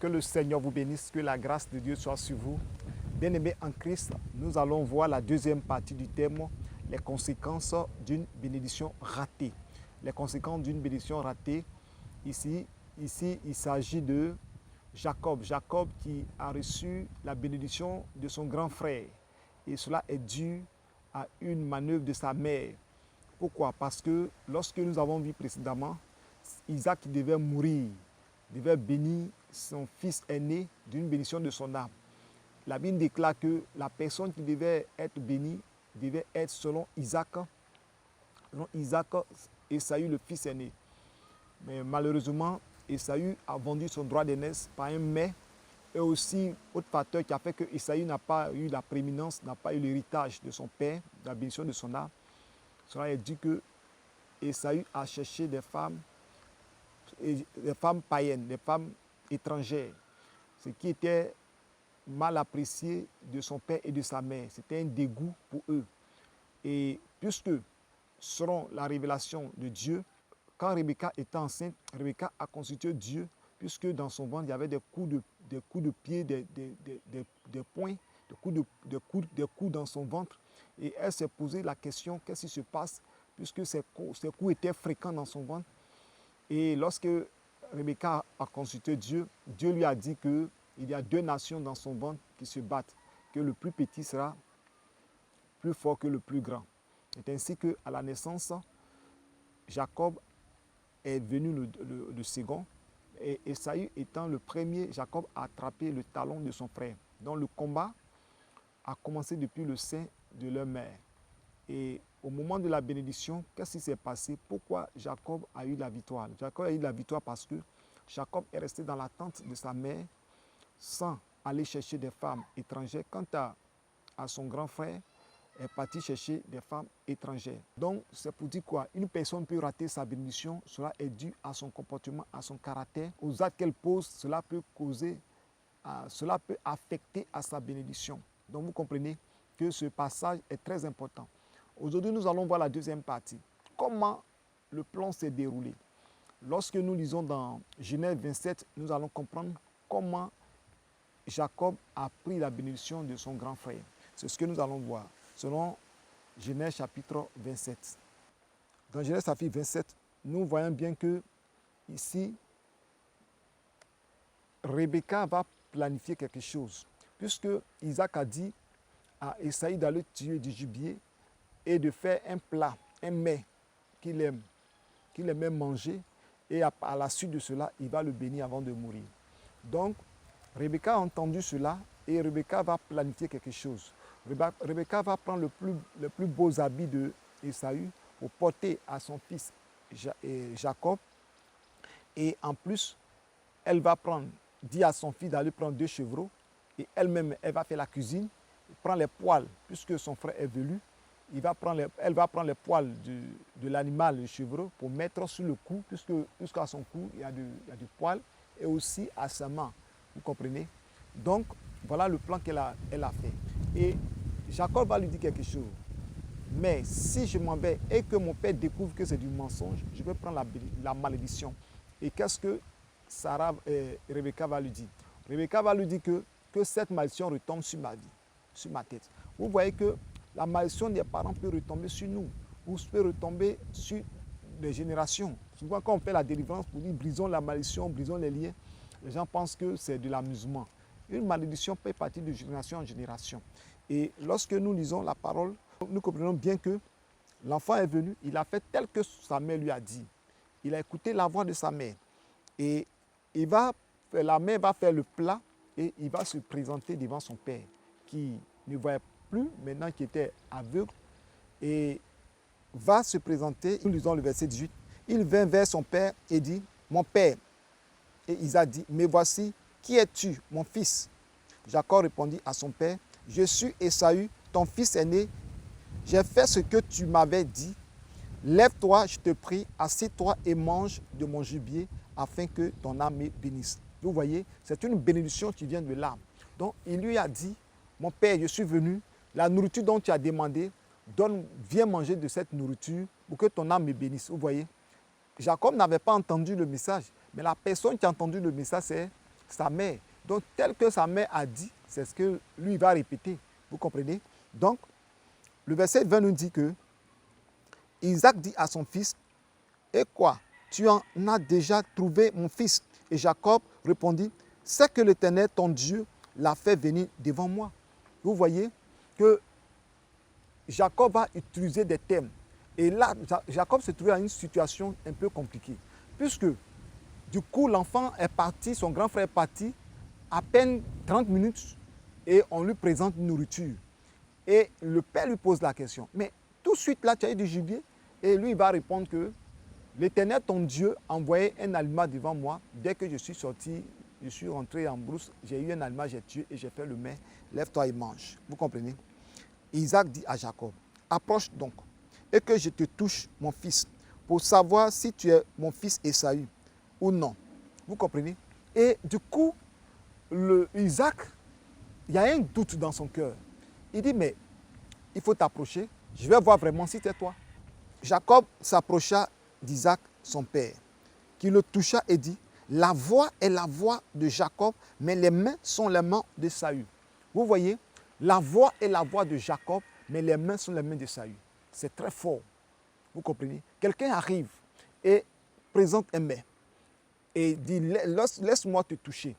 Que le Seigneur vous bénisse, que la grâce de Dieu soit sur vous. Bien-aimés en Christ, nous allons voir la deuxième partie du thème, les conséquences d'une bénédiction ratée. Les conséquences d'une bénédiction ratée. Ici, il s'agit de Jacob. Jacob qui a reçu la bénédiction de son grand frère. Et cela est dû à une manœuvre de sa mère. Pourquoi? Parce que lorsque nous avons vu précédemment, Isaac devait mourir, devait bénir son fils aîné d'une bénédiction de son âme. La Bible déclare que la personne qui devait être bénie devait être selon Isaac, Ésaü le fils aîné. Mais malheureusement, Ésaü a vendu son droit d'aînesse par un mais, et aussi autre facteur qui a fait que Ésaü n'a pas eu la prééminence, n'a pas eu l'héritage de son père, de la bénédiction de son âme. Cela est dit que Ésaü a cherché des femmes païennes, des femmes étrangères, ce qui était mal apprécié de son père et de sa mère. C'était un dégoût pour eux. Et puisque, selon la révélation de Dieu, quand Rebecca était enceinte, Rebecca a constitué Dieu, puisque dans son ventre, il y avait des coups de pied, des poings, des coups dans son ventre. Et elle s'est posé la question, qu'est-ce qui se passe, puisque ces coups étaient fréquents dans son ventre. Et lorsque Rebecca a consulté Dieu, Dieu lui a dit qu'il y a deux nations dans son ventre qui se battent, que le plus petit sera plus fort que le plus grand. C'est ainsi qu'à la naissance, Jacob est venu le second, et Ésaü étant le premier, Jacob a attrapé le talon de son frère. Donc le combat a commencé depuis le sein de leur mère. Et au moment de la bénédiction, qu'est-ce qui s'est passé? Pourquoi Jacob a eu la victoire? Jacob a eu la victoire parce que Jacob est resté dans l'attente de sa mère sans aller chercher des femmes étrangères. Quant à son grand frère, est parti chercher des femmes étrangères. Donc, c'est pour dire quoi? Une personne peut rater sa bénédiction, cela est dû à son comportement, à son caractère, aux actes qu'elle pose, cela peut affecter à sa bénédiction. Donc, vous comprenez que ce passage est très important. Aujourd'hui, nous allons voir la deuxième partie. Comment le plan s'est déroulé? Lorsque nous lisons dans Genèse 27, nous allons comprendre comment Jacob a pris la bénédiction de son grand frère. C'est ce que nous allons voir, selon Genèse chapitre 27. Dans Genèse chapitre 27, nous voyons bien que ici, Rebecca va planifier quelque chose, puisque Isaac a dit à Ésaü d'aller tuer du gibier et de faire un plat, un mets qu'il aimait manger, et à la suite de cela, il va le bénir avant de mourir. Donc, Rebecca a entendu cela et Rebecca va planifier quelque chose. Rebecca va prendre les plus beaux habits d'Ésaü pour porter à son fils Jacob. Et en plus, elle va dire à son fils d'aller prendre 2 chevreaux et elle-même, elle va faire la cuisine, prendre les poils, puisque son frère est velu. Elle va prendre les poils de l'animal, le chevreau, pour mettre sur le cou, puisqu'à son cou, il y a du poil, et aussi à sa main. Vous comprenez? Donc, voilà le plan qu'elle a fait. Et Jacob va lui dire quelque chose. Mais si je m'en vais et que mon père découvre que c'est du mensonge, je vais prendre la malédiction. Et qu'est-ce que Rebecca va lui dire? Rebecca va lui dire que cette malédiction retombe sur ma vie, sur ma tête. Vous voyez que la malédiction des parents peut retomber sur nous, ou peut retomber sur les générations. Souvent, quand on fait la délivrance pour dire brisons la malédiction, brisons les liens, les gens pensent que c'est de l'amusement. Une malédiction peut partir de génération en génération. Et lorsque nous lisons la parole, nous comprenons bien que l'enfant est venu, il a fait tel que sa mère lui a dit. Il a écouté la voix de sa mère. Et la mère va faire le plat et il va se présenter devant son père, qui ne voyait plus, maintenant qui était aveugle, et va se présenter. Nous lisons le verset 18. Il vint vers son père et dit, « Mon père ». Et Isaac dit, « Mais voici, qui es-tu, mon fils ?» Jacob répondit à son père, « Je suis Ésaü, ton fils aîné. J'ai fait ce que tu m'avais dit. Lève-toi, je te prie, assieds-toi et mange de mon gibier, afin que ton âme me bénisse. » Vous voyez, c'est une bénédiction qui vient de l'âme. Donc, il lui a dit, « Mon père, je suis venu, la nourriture dont tu as demandé, viens manger de cette nourriture pour que ton âme me bénisse. » Vous voyez, Jacob n'avait pas entendu le message, mais la personne qui a entendu le message, c'est sa mère. Donc, tel que sa mère a dit, c'est ce que lui va répéter. Vous comprenez? Donc, le verset 20 nous dit que Isaac dit à son fils, « Et quoi? Tu en as déjà trouvé mon fils? » Et Jacob répondit, « C'est que l'Éternel, ton Dieu, l'a fait venir devant moi. » Vous voyez que Jacob va utiliser des termes. Et là, Jacob se trouvait dans une situation un peu compliquée. Puisque, du coup, l'enfant est parti, son grand frère est parti, à peine 30 minutes, et on lui présente une nourriture. Et le père lui pose la question, « Mais tout de suite, là, tu as eu du gibier ?» Et lui, il va répondre que l'Éternel, ton Dieu, a envoyé un aliment devant moi. Dès que je suis sorti, je suis rentré en brousse, j'ai eu un aliment, j'ai tué et j'ai fait le mets. Lève-toi et mange. Vous comprenez? Isaac dit à Jacob, approche donc et que je te touche, mon fils, pour savoir si tu es mon fils Ésaü ou non. Vous comprenez? Et du coup, Isaac, il y a un doute dans son cœur. Il dit, mais il faut t'approcher, je vais voir vraiment si c'est toi. Jacob s'approcha d'Isaac, son père, qui le toucha et dit, la voix est la voix de Jacob, mais les mains sont les mains d'Ésaü. Vous voyez, la voix est la voix de Jacob, mais les mains sont les mains d'Ésaü. C'est très fort. Vous comprenez? Quelqu'un arrive et présente un mets et dit, laisse-moi te toucher.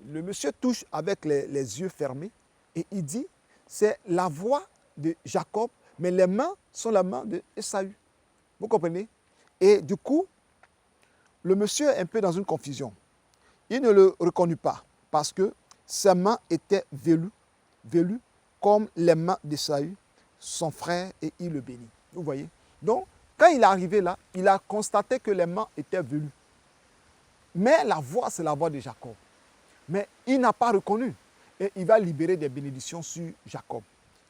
Le monsieur touche avec les yeux fermés et il dit, c'est la voix de Jacob, mais les mains sont les mains d'Ésaü. Vous comprenez? Et du coup, le monsieur est un peu dans une confusion. Il ne le reconnut pas parce que ses mains étaient velues comme les mains d'Ésaü, son frère, et il le bénit. Vous voyez? Donc, quand il est arrivé là, il a constaté que les mains étaient velues. Mais la voix, c'est la voix de Jacob. Mais il n'a pas reconnu. Et il va libérer des bénédictions sur Jacob.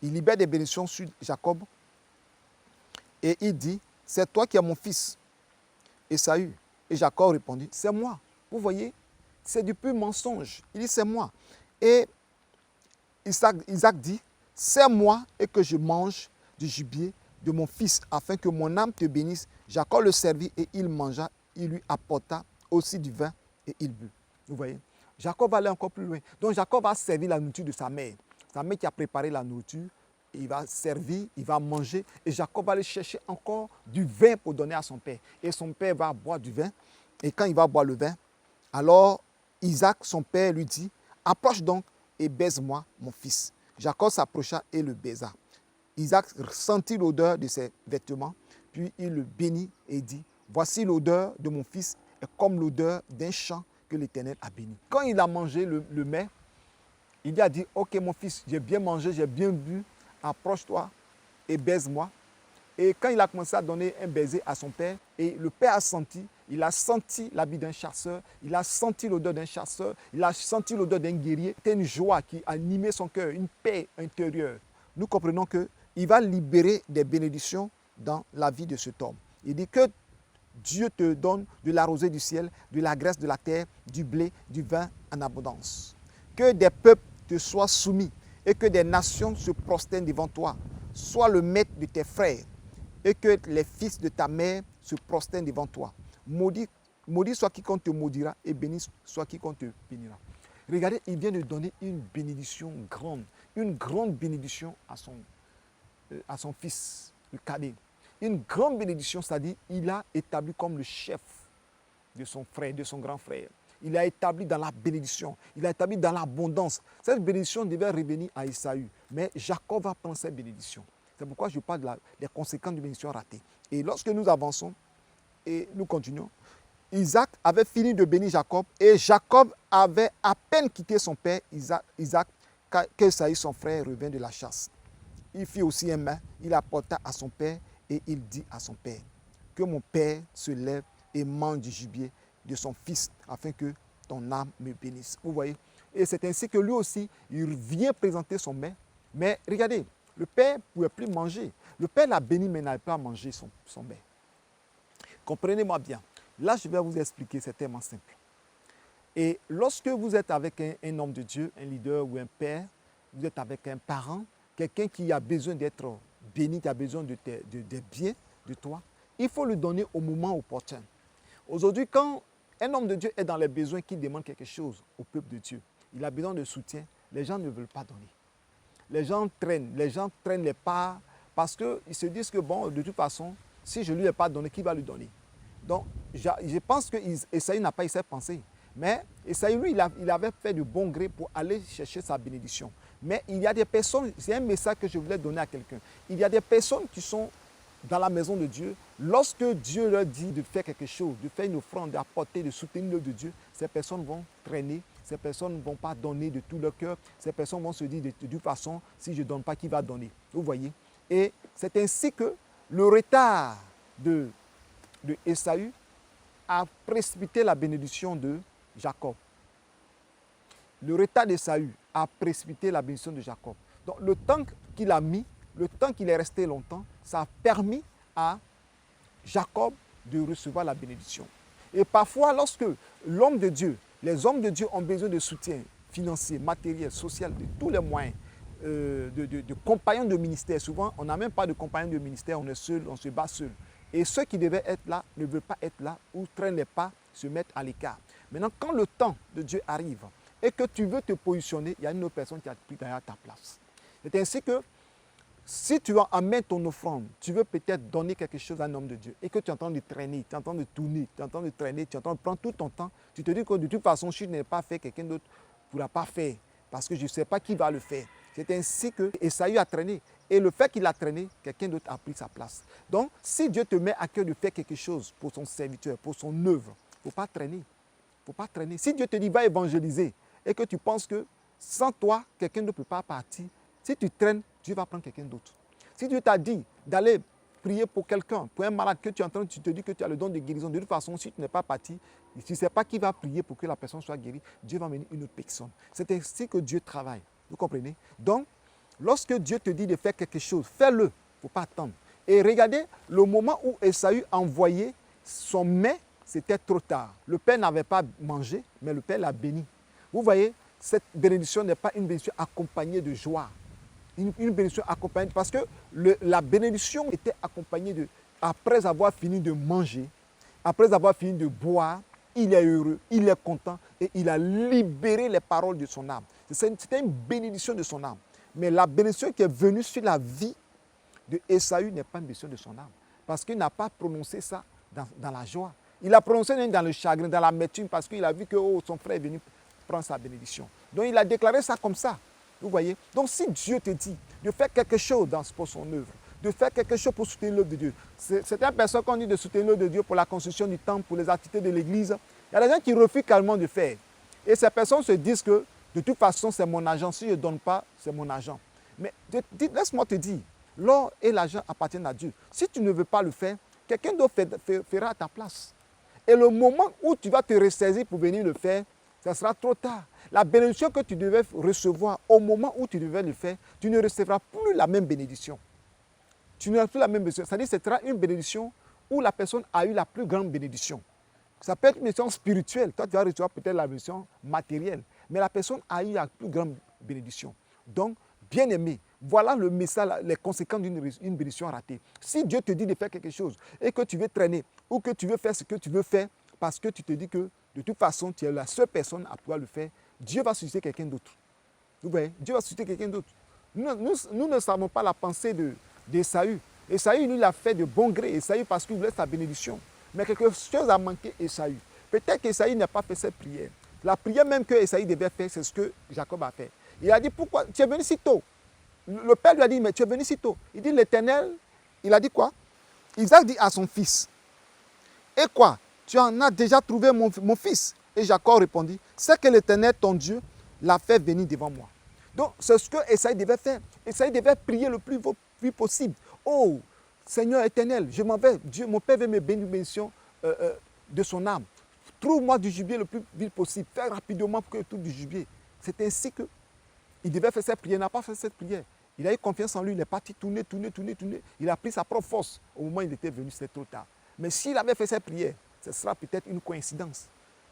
Il libère des bénédictions sur Jacob. Et il dit, c'est toi qui es mon fils, Ésaü. Et Jacob répondit, c'est moi. Vous voyez, c'est du pur mensonge. Il dit, c'est moi. Et Isaac dit, c'est moi et que je mange du gibier de mon fils, afin que mon âme te bénisse. Jacob le servit et il mangea. Il lui apporta aussi du vin et il but. Vous voyez, Jacob va aller encore plus loin. Donc Jacob va servir la nourriture de sa mère. Sa mère qui a préparé la nourriture. Il va servir, il va manger. Et Jacob va aller chercher encore du vin pour donner à son père. Et son père va boire du vin. Et quand il va boire le vin, alors Isaac, son père, lui dit, approche donc et baise-moi, mon fils. Jacob s'approcha et le baisa. Isaac sentit l'odeur de ses vêtements, puis il le bénit et dit, voici l'odeur de mon fils est comme l'odeur d'un champ que l'Éternel a béni. Quand il a mangé le mets, il lui a dit, ok mon fils, j'ai bien mangé, j'ai bien bu, approche-toi et baise-moi. Et quand il a commencé à donner un baiser à son père, et le père a senti, il a senti l'habit d'un chasseur, il a senti l'odeur d'un chasseur, il a senti l'odeur d'un guerrier. C'était une joie qui animait son cœur, une paix intérieure. Nous comprenons qu'il va libérer des bénédictions dans la vie de cet homme. Il dit que Dieu te donne de la rosée du ciel, de la graisse de la terre, du blé, du vin en abondance. Que des peuples te soient soumis et que des nations se prosternent devant toi. Sois le maître de tes frères et que les fils de ta mère se prosternent devant toi. Maudit soit quiconque te maudira et béni soit quiconque te bénira. Regardez, il vient de donner une bénédiction grande, une grande bénédiction à son fils, le cadet. Une grande bénédiction, c'est-à-dire il a établi comme le chef de son frère, de son grand frère. Il a établi dans la bénédiction, il a établi dans l'abondance. Cette bénédiction devait revenir à Ésaü, mais Jacob va prendre cette bénédiction. C'est pourquoi je parle des conséquences de bénédiction ratée. Et lorsque nous avançons et nous continuons, Isaac avait fini de bénir Jacob et Jacob avait à peine quitté son père Isaac qu'Ésaü, son frère, revint de la chasse. Il fit aussi un mets, il apporta à son père et il dit à son père, que mon père se lève et mange du gibier de son fils afin que ton âme me bénisse. Vous voyez? Et c'est ainsi que lui aussi, il vient présenter son mets. Mais regardez, le père ne pouvait plus manger. Le père l'a béni, mais n'avait pas mangé son mets. Comprenez-moi bien. Là, je vais vous expliquer, c'est tellement simple. Et lorsque vous êtes avec un homme de Dieu, un leader ou un père, vous êtes avec un parent, quelqu'un qui a besoin d'être béni, qui a besoin de biens de toi, il faut le donner au moment opportun. Aujourd'hui, quand un homme de Dieu est dans les besoins qui demande quelque chose au peuple de Dieu. Il a besoin de soutien. Les gens ne veulent pas donner. Les gens traînent les pas parce qu'ils se disent que bon, de toute façon, si je ne lui ai pas donné, qui va lui donner? Donc, je pense que Esaü n'a pas eu cette pensée. Mais Esaü, lui, il avait fait de bon gré pour aller chercher sa bénédiction. Mais il y a des personnes, c'est un message que je voulais donner à quelqu'un. Il y a des personnes qui sont dans la maison de Dieu. Lorsque Dieu leur dit de faire quelque chose, de faire une offrande, d'apporter, de soutenir l'œuvre de Dieu, ces personnes vont traîner, ces personnes ne vont pas donner de tout leur cœur, ces personnes vont se dire de toute façon, si je ne donne pas, qui va donner? Vous voyez? Et c'est ainsi que le retard de Esaü a précipité la bénédiction de Jacob. Le retard d'Esaü a précipité la bénédiction de Jacob. Donc le temps qu'il a mis, le temps qu'il est resté longtemps, ça a permis à Jacob de recevoir la bénédiction. Et parfois, lorsque l'homme de Dieu, les hommes de Dieu ont besoin de soutien financier, matériel, social, de tous les moyens, de compagnons de ministère. Souvent, on n'a même pas de compagnons de ministère, on est seul, on se bat seul. Et ceux qui devaient être là ne veulent pas être là ou traînent les pas, se mettent à l'écart. Maintenant, quand le temps de Dieu arrive et que tu veux te positionner, il y a une autre personne qui a pris derrière ta place. C'est ainsi que si tu amènes ton offrande, tu veux peut-être donner quelque chose à un homme de Dieu et que tu es en train de traîner, tu es en train de tourner, tu es en train de traîner, tu es en train de prendre tout ton temps, tu te dis que de toute façon, si je n'ai pas fait, quelqu'un d'autre ne pourra pas faire parce que je ne sais pas qui va le faire. C'est ainsi que Esaü a traîné. Et le fait qu'il a traîné, quelqu'un d'autre a pris sa place. Donc, si Dieu te met à cœur de faire quelque chose pour son serviteur, pour son œuvre, il ne faut pas traîner. Il ne faut pas traîner. Si Dieu te dit va évangéliser et que tu penses que sans toi, quelqu'un ne peut pas partir, si tu traînes, Dieu va prendre quelqu'un d'autre. Si Dieu t'a dit d'aller prier pour quelqu'un, pour un malade que tu es en train, tu te dis que tu as le don de guérison, de toute façon, si tu n'es pas parti, si tu ne sais pas qui va prier pour que la personne soit guérie, Dieu va mener une autre personne. C'est ainsi que Dieu travaille. Vous comprenez? Donc, lorsque Dieu te dit de faire quelque chose, fais-le. Il ne faut pas attendre. Et regardez, le moment où Esaü a envoyé son mets, c'était trop tard. Le père n'avait pas mangé, mais le père l'a béni. Vous voyez, cette bénédiction n'est pas une bénédiction accompagnée de joie. Une bénédiction accompagnée, parce que la bénédiction était accompagnée de, après avoir fini de manger, après avoir fini de boire, il est heureux, il est content et il a libéré les paroles de son âme. C'était une bénédiction de son âme. Mais la bénédiction qui est venue sur la vie de Esaü n'est pas une bénédiction de son âme. Parce qu'il n'a pas prononcé ça dans la joie. Il a prononcé même dans le chagrin, dans l'amertume, parce qu'il a vu que son frère est venu prendre sa bénédiction. Donc il a déclaré ça comme ça. Vous voyez? Donc si Dieu te dit de faire quelque chose pour son œuvre, de faire quelque chose pour soutenir l'œuvre de Dieu, certaines personnes qui ont dit de soutenir l'œuvre de Dieu pour la construction du temple, pour les activités de l'église, il y a des gens qui refusent carrément de faire. Et ces personnes se disent que de toute façon, c'est mon argent. Si je ne donne pas, c'est mon argent. Mais laisse-moi te dire, l'or et l'argent appartiennent à Dieu. Si tu ne veux pas le faire, quelqu'un d'autre fera à ta place. Et le moment où tu vas te ressaisir pour venir le faire, ça sera trop tard. La bénédiction que tu devais recevoir au moment où tu devais le faire, tu ne recevras plus la même bénédiction. Tu n'auras plus la même bénédiction. C'est-à-dire que ce sera une bénédiction où la personne a eu la plus grande bénédiction. Ça peut être une bénédiction spirituelle. Toi, tu vas recevoir peut-être la bénédiction matérielle. Mais la personne a eu la plus grande bénédiction. Donc, bien aimé, voilà le message, les conséquences d'une bénédiction ratée. Si Dieu te dit de faire quelque chose et que tu veux traîner ou que tu veux faire ce que tu veux faire parce que tu te dis que de toute façon, tu es la seule personne à pouvoir le faire, Dieu va susciter quelqu'un d'autre. Vous voyez? Dieu va susciter quelqu'un d'autre. Nous ne savons pas la pensée d'Esaü. Esaü, lui, l'a fait de bon gré. Esaü, parce qu'il voulait sa bénédiction. Mais quelque chose a manqué Esaü. Peut-être qu'Esaü n'a pas fait cette prière. La prière même que Esaü devait faire, c'est ce que Jacob a fait. Il a dit, pourquoi tu es venu si tôt? Le père lui a dit, mais tu es venu si tôt. Il dit, l'Éternel, il a dit quoi? Isaac dit à son fils, et quoi? Tu en as déjà trouvé mon fils? Et Jacob répondit, c'est que l'Éternel, ton Dieu, l'a fait venir devant moi. Donc, c'est ce que Esaü devait faire. Esaü devait prier le plus vite possible. Oh, Seigneur éternel, je m'en vais. Dieu, mon Père veut me bénir, bénédiction de son âme. Trouve-moi du gibier le plus vite possible. Fais rapidement pour que je trouve du gibier. C'est ainsi qu'il devait faire cette prière. Il n'a pas fait cette prière. Il a eu confiance en lui. Il est parti tourner. Il a pris sa propre force. Au moment où il était venu, c'était trop tard. Mais s'il avait fait cette prière, ce sera peut-être une coïncidence.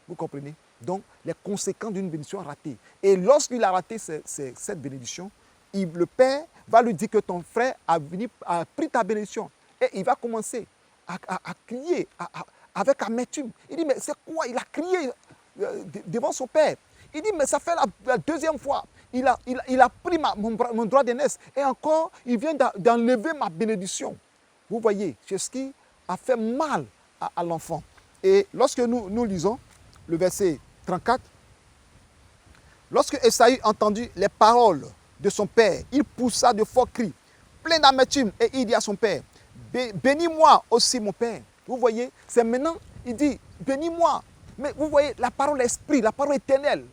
Vous comprenez? Donc, les conséquences d'une bénédiction ratée. Et lorsqu'il a raté cette bénédiction, le Père va lui dire que ton frère a pris ta bénédiction. Et il va commencer à crier, avec amertume. Il dit, mais c'est quoi? Il a crié devant son père. Il dit, mais ça fait la deuxième fois. Il a pris mon droit d'aînesse. Et encore, il vient d'enlever ma bénédiction. Vous voyez, c'est ce qui a fait mal à l'enfant. Et lorsque nous lisons le verset 34, lorsque Esaü entendit les paroles de son père, il poussa de forts cris, plein d'amertume, et il dit à son père, bénis-moi aussi mon père. Vous voyez, c'est maintenant, il dit, bénis-moi. Mais vous voyez, la parole esprit, la parole éternelle.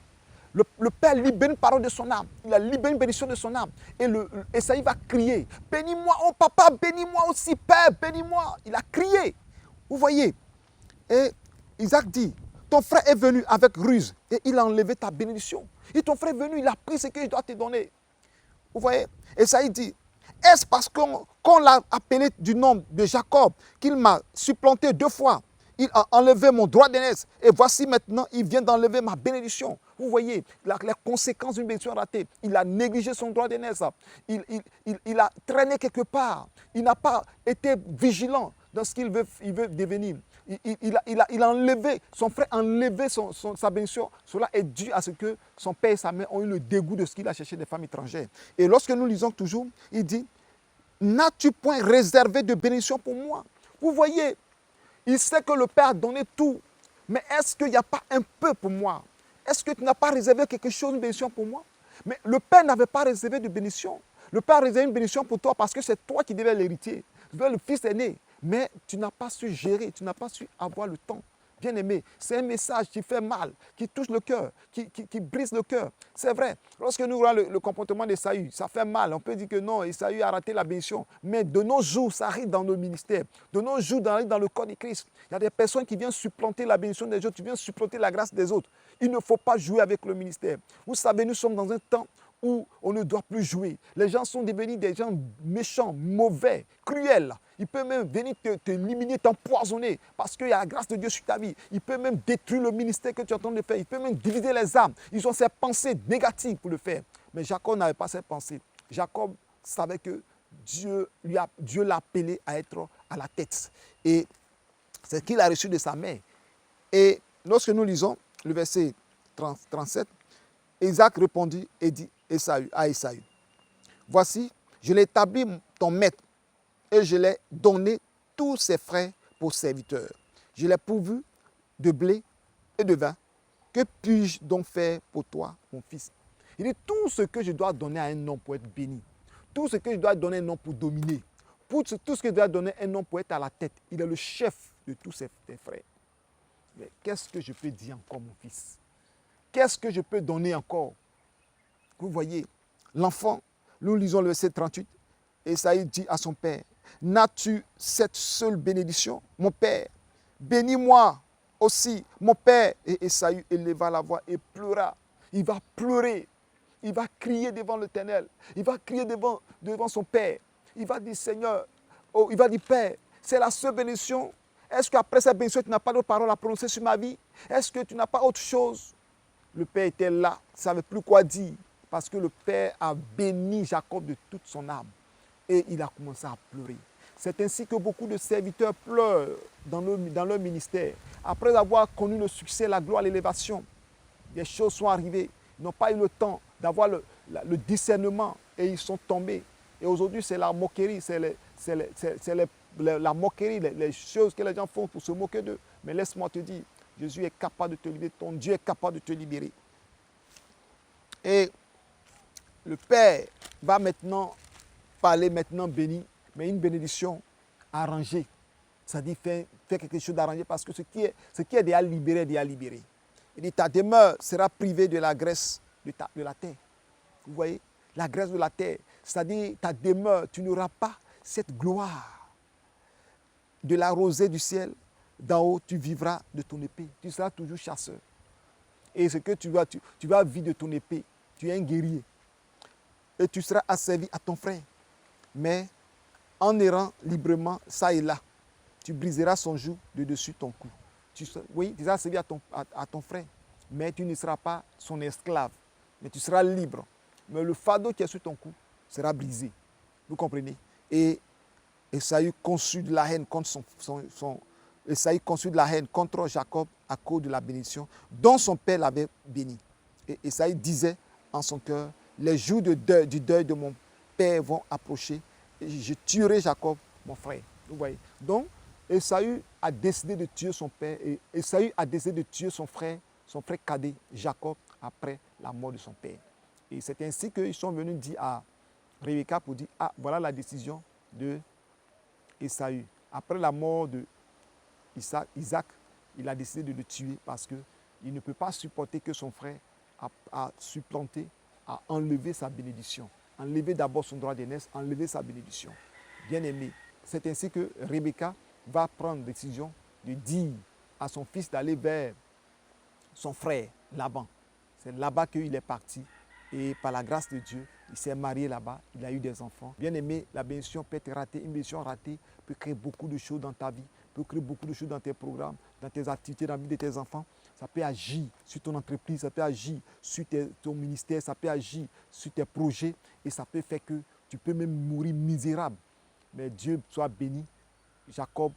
Le père libère une parole de son âme. Il a libéré une bénédiction de son âme. Et Esaü va crier, bénis-moi, oh papa, bénis-moi aussi, père, bénis-moi. Il a crié. Vous voyez. Et Isaac dit, ton frère est venu avec ruse et il a enlevé ta bénédiction. Et ton frère est venu, il a pris ce que je dois te donner. Vous voyez. Esaü dit, est-ce parce qu'on l'a appelé du nom de Jacob qu'il m'a supplanté 2 fois? Il a enlevé mon droit d'aînesse et voici maintenant, il vient d'enlever ma bénédiction. Vous voyez la conséquence d'une bénédiction ratée. Il a négligé son droit d'aînesse. Il a traîné quelque part. Il n'a pas été vigilant dans ce qu'il veut devenir. Il a enlevé, son frère a enlevé sa bénédiction. Cela est dû à ce que son père et sa mère ont eu le dégoût de ce qu'il a cherché des femmes étrangères. Et lorsque nous lisons toujours, il dit, n'as-tu point réservé de bénédiction pour moi? Vous voyez, il sait que le Père a donné tout. Mais est-ce qu'il n'y a pas un peu pour moi? Est-ce que tu n'as pas réservé quelque chose, une bénédiction pour moi? Mais le Père n'avait pas réservé de bénédiction. Le Père a réservé une bénédiction pour toi parce que c'est toi qui devais l'héritier. Tu devais le fils aîné. Mais tu n'as pas su gérer, tu n'as pas su avoir le temps. Bien aimé, c'est un message qui fait mal, qui touche le cœur, qui brise le cœur. C'est vrai, lorsque nous voyons le comportement d'Esaü, ça fait mal. On peut dire que non, Esaü a raté la bénédiction. Mais de nos jours, ça arrive dans nos ministères. De nos jours, dans le corps de Christ. Il y a des personnes qui viennent supplanter la bénédiction des autres, qui viennent supplanter la grâce des autres. Il ne faut pas jouer avec le ministère. Vous savez, nous sommes dans un temps où on ne doit plus jouer. Les gens sont devenus des gens méchants, mauvais, cruels. Il peut même venir t'éliminer, t'empoisonner parce qu'il y a la grâce de Dieu sur ta vie. Il peut même détruire le ministère que tu es en train de faire. Il peut même diviser les âmes. Ils ont ces pensées négatives pour le faire. Mais Jacob n'avait pas ces pensées. Jacob savait que Dieu l'a appelé à être à la tête. Et c'est ce qu'il a reçu de sa mère. Et lorsque nous lisons le verset 37, Isaac répondit et dit à Esaü, voici, je l'ai établi ton maître et je l'ai donné tous ses frères pour serviteurs. Je l'ai pourvu de blé et de vin. Que puis-je donc faire pour toi, mon fils? Il dit, tout ce que je dois donner à un homme pour être béni, tout ce que je dois donner à un homme pour dominer, tout ce que je dois donner à un homme pour être à la tête, il est le chef de tous ses frères. Mais qu'est-ce que je peux dire encore, mon fils? Qu'est-ce que je peux donner encore? Vous voyez, l'enfant, nous lisons le verset 38, Esaü dit à son père, n'as-tu cette seule bénédiction, mon père? Bénis-moi aussi, mon père. Et Esaü éleva la voix et pleura. Il va pleurer, il va crier devant l'Éternel, il va crier devant son père. Il va dire, Seigneur, il va dire, Père, c'est la seule bénédiction. Est-ce qu'après cette bénédiction, tu n'as pas d'autre parole à prononcer sur ma vie? Est-ce que tu n'as pas autre chose? Le père était là, il ne savait plus quoi dire, parce que le père a béni Jacob de toute son âme. Et il a commencé à pleurer. C'est ainsi que beaucoup de serviteurs pleurent dans leur ministère. Après avoir connu le succès, la gloire, l'élévation, des choses sont arrivées. Ils n'ont pas eu le temps d'avoir le discernement et ils sont tombés. Et aujourd'hui, c'est la moquerie, la moquerie, les choses que les gens font pour se moquer d'eux. Mais laisse-moi te dire, Jésus est capable de te libérer, ton Dieu est capable de te libérer. Et le Père va maintenant parler béni, mais une bénédiction arrangée. C'est-à-dire faire quelque chose d'arrangé parce que ce qui est déjà libéré est déjà libéré. Il dit, ta demeure sera privée de la graisse de la terre. Vous voyez, la graisse de la terre. C'est-à-dire, ta demeure, tu n'auras pas cette gloire de la rosée du ciel. D'en haut, tu vivras de ton épée. Tu seras toujours chasseur. Et ce que tu vas vivre de ton épée. Tu es un guerrier. Et tu seras asservi à ton frère. Mais en errant librement, ça et là, tu briseras son joug de dessus ton cou. Tu seras asservi à ton frère. Mais tu ne seras pas son esclave. Mais tu seras libre. Mais le fardeau qui est sur ton cou sera brisé. Vous comprenez? Et Esaü conçut de la haine contre Esaü construit de la haine contre Jacob à cause de la bénédiction dont son père l'avait béni. Et Esaü disait en son cœur, les jours du deuil de mon père vont approcher et je tuerai Jacob, mon frère. Vous voyez. Donc, Esaü a décidé de tuer son père et Esaü a décidé de tuer son frère cadet, Jacob, après la mort de son père. Et c'est ainsi qu'ils sont venus dire à Rebecca pour dire, ah, voilà la décision de Esaü. Après la mort de Isaac, il a décidé de le tuer parce qu'il ne peut pas supporter que son frère a supplanté, a enlevé sa bénédiction. Enlever d'abord son droit d'aînesse, enlever sa bénédiction. Bien aimé, c'est ainsi que Rebecca va prendre la décision de dire à son fils d'aller vers son frère Laban. C'est là-bas qu'il est parti. Et par la grâce de Dieu, il s'est marié là-bas, il a eu des enfants. Bien aimé, la bénédiction peut être ratée. Une bénédiction ratée peut créer beaucoup de choses dans ta vie, peut créer beaucoup de choses dans tes programmes, dans tes activités, dans la vie de tes enfants. Ça peut agir sur ton entreprise, ça peut agir sur ton ministère, ça peut agir sur tes projets et ça peut faire que tu peux même mourir misérable. Mais Dieu soit béni. Jacob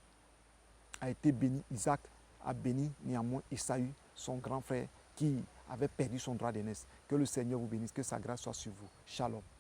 a été béni, Isaac a béni néanmoins Esaü, son grand frère, qui avait perdu son droit d'aînesse. Que le Seigneur vous bénisse, que sa grâce soit sur vous. Shalom.